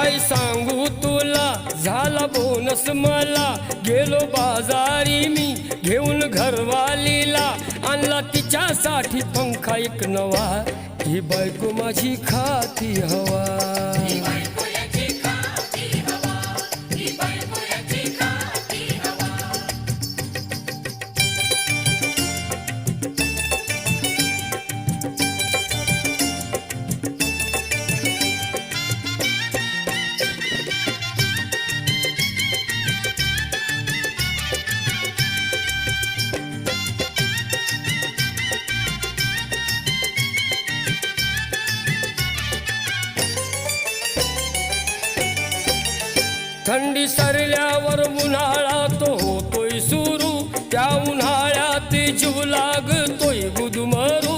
काय सांगू तुला झाला बोनस मला, गेलो बाजारी मी घेऊन घरवालीला, आणला तिच्यासाठी पंखा एक नवा, ही बायको माझी खाती हवा. थंडी सरल्यावर उन्हाळा तो होतोय सुरू, त्या उन्हाळ्यात जीव लागतोय गुदमरू.